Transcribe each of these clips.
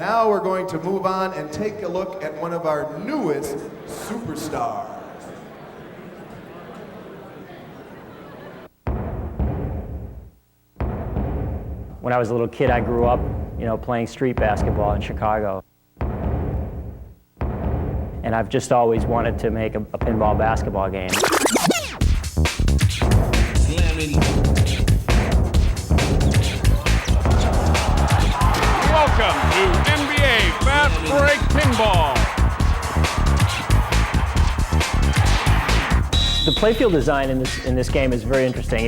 Now we're going to move on and take a look at one of our newest superstars. When I was a little kid, I grew up, playing street basketball in Chicago. And I've just always wanted to make a pinball basketball game. Welcome to NBA Fast Break Pinball. The playfield design in this game is very interesting.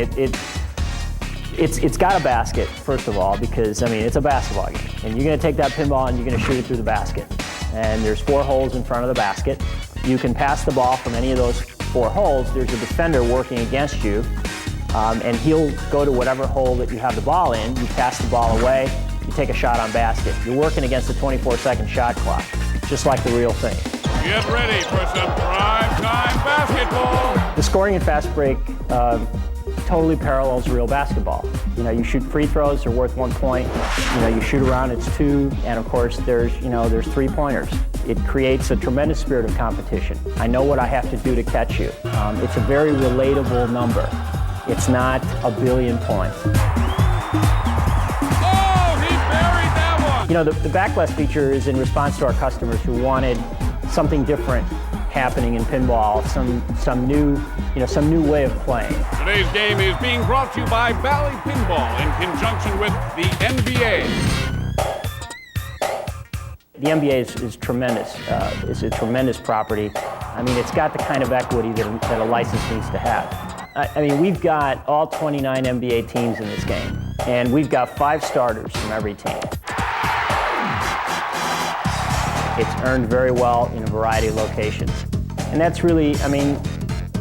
It's got a basket, first of all, because it's a basketball game. And you're going to take that pinball and you're going to shoot it through the basket. And there's 4 holes in front of the basket. You can pass the ball from any of those 4 holes. There's a defender working against you, and he'll go to whatever hole that you have the ball in. You pass the ball away, you take a shot on basket. You're working against a 24-second shot clock, just like the real thing. Get ready for some prime-time basketball. The scoring in Fast Break totally parallels real basketball. You shoot free throws, they're worth 1 point. You shoot around, it's 2, and of course there's 3-pointers. It creates a tremendous spirit of competition. I know what I have to do to catch you. It's a very relatable number. It's not a billion points. Oh, he buried that one! The backlash feature is in response to our customers who wanted something different happening in pinball, some new way of playing. Today's game is being brought to you by Valley Pinball in conjunction with the NBA. The NBA is tremendous. It's a tremendous property. It's got the kind of equity that a license needs to have. We've got all 29 NBA teams in this game, and we've got 5 starters from every team. It's earned very well in a variety of locations. And that's really,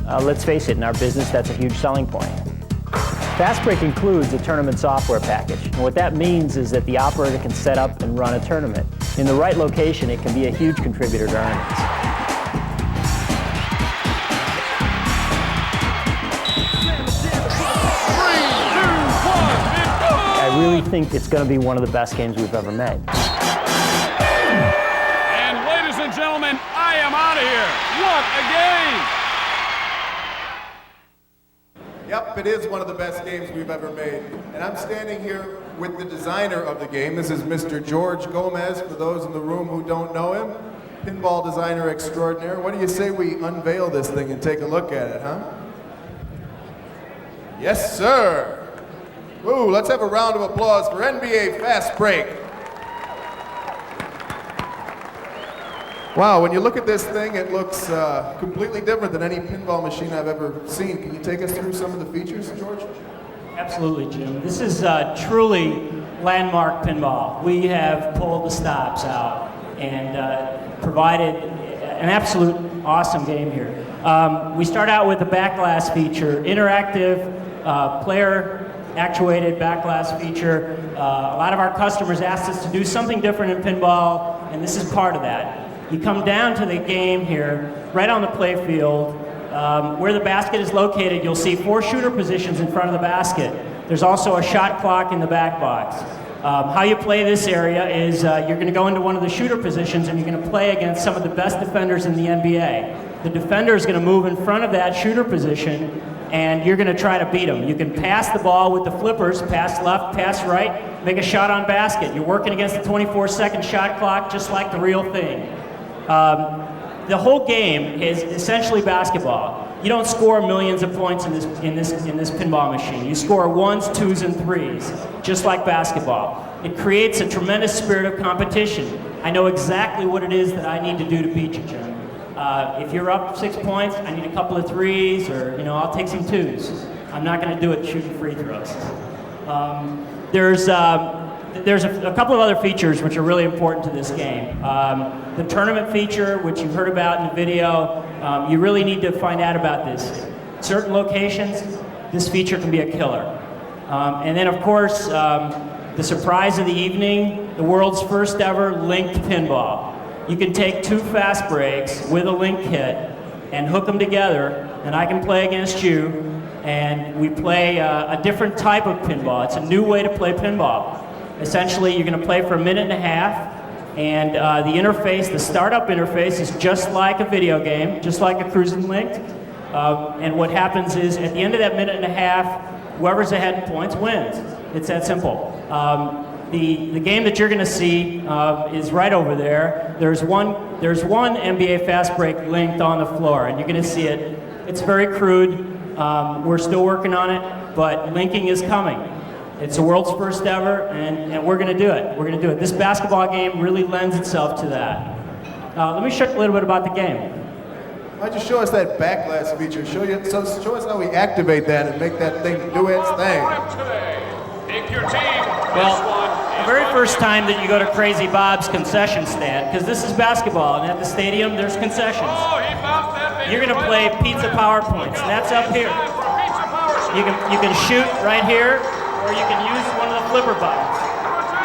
let's face it, in our business, that's a huge selling point. Fast Break includes a tournament software package. And what that means is that the operator can set up and run a tournament. In the right location, it can be a huge contributor to earnings. I really think it's going to be one of the best games we've ever made. Gentlemen, I am out of here. What a game! Yep, it is one of the best games we've ever made. And I'm standing here with the designer of the game. This is Mr. George Gomez, for those in the room who don't know him. Pinball designer extraordinaire. What do you say we unveil this thing and take a look at it, huh? Yes, sir. Ooh, let's have a round of applause for NBA Fast Break. Wow, when you look at this thing, it looks completely different than any pinball machine I've ever seen. Can you take us through some of the features, George? Absolutely, Jim. This is truly landmark pinball. We have pulled the stops out and provided an absolute awesome game here. We start out with the backlash feature, interactive, player-actuated backlash feature. A lot of our customers asked us to do something different in pinball, and this is part of that. You come down to the game here, right on the play field. Where the basket is located, you'll see 4 shooter positions in front of the basket. There's also a shot clock in the back box. How you play this area is you're going to go into one of the shooter positions and you're going to play against some of the best defenders in the NBA. The defender is going to move in front of that shooter position and you're going to try to beat them. You can pass the ball with the flippers, pass left, pass right, make a shot on basket. You're working against the 24-second shot clock just like the real thing. The whole game is essentially basketball. You don't score millions of points in this pinball machine. You score 1s, 2s, and 3s, just like basketball. It creates a tremendous spirit of competition. I know exactly what it is that I need to do to beat you, Jim. If you're up 6 points, I need a couple of 3s, or I'll take some 2s. I'm not going to do it shooting free throws. There's a couple of other features which are really important to this game. The tournament feature, which you heard about in the video, you really need to find out about this. Certain locations, this feature can be a killer. And then, of course, the surprise of the evening, the world's first ever linked pinball. You can take 2 fast breaks with a link kit and hook them together, and I can play against you, and we play a different type of pinball. It's a new way to play pinball. Essentially, you're going to play for a minute and a half, And the interface, the startup interface, is just like a video game, just like a cruising linked. And what happens is, at the end of that minute and a half, whoever's ahead in points wins. It's that simple. The game that you're going to see is right over there. There's one NBA Fast Break linked on the floor, and you're going to see it. It's very crude. We're still working on it, but linking is coming. It's the world's first ever, and we're going to do it. We're going to do it. This basketball game really lends itself to that. Let me show you a little bit about the game. Why don't you show us that backlash feature? Show us how we activate that and make that thing do its thing. Pick your team. Well, the very first time that you go to Crazy Bob's concession stand, because this is basketball, and at the stadium there's concessions. You're going to play pizza PowerPoints, and that's up here. You can shoot right here, or you can use one of the flipper buttons.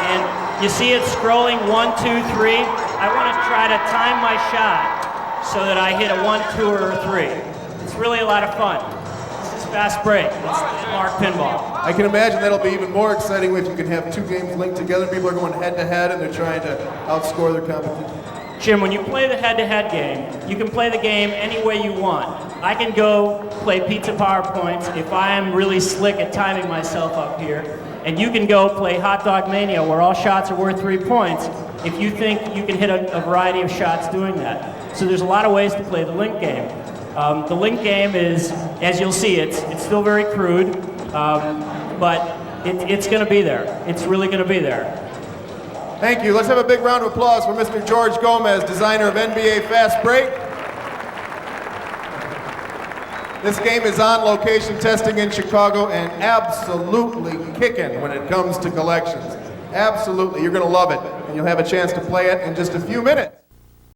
And you see it scrolling 1, 2, 3. I want to try to time my shot so that I hit a 1, 2, or a 3. It's really a lot of fun. This is Fast Break. It's Mark Pinball. I can imagine that'll be even more exciting if you can have two games linked together. People are going head-to-head, and they're trying to outscore their competition. Jim, when you play the head-to-head game, you can play the game any way you want. I can go play pizza PowerPoints if I am really slick at timing myself up here, and you can go play Hot Dog Mania where all shots are worth 3 points if you think you can hit a variety of shots doing that. So there's a lot of ways to play the link game. The link game is, as you'll see, it's still very crude, but it's going to be there. It's really going to be there. Thank you. Let's have a big round of applause for Mr. George Gomez, designer of NBA Fast Break. This game is on location testing in Chicago and absolutely kicking when it comes to collections. Absolutely. You're going to love it, and you'll have a chance to play it in just a few minutes.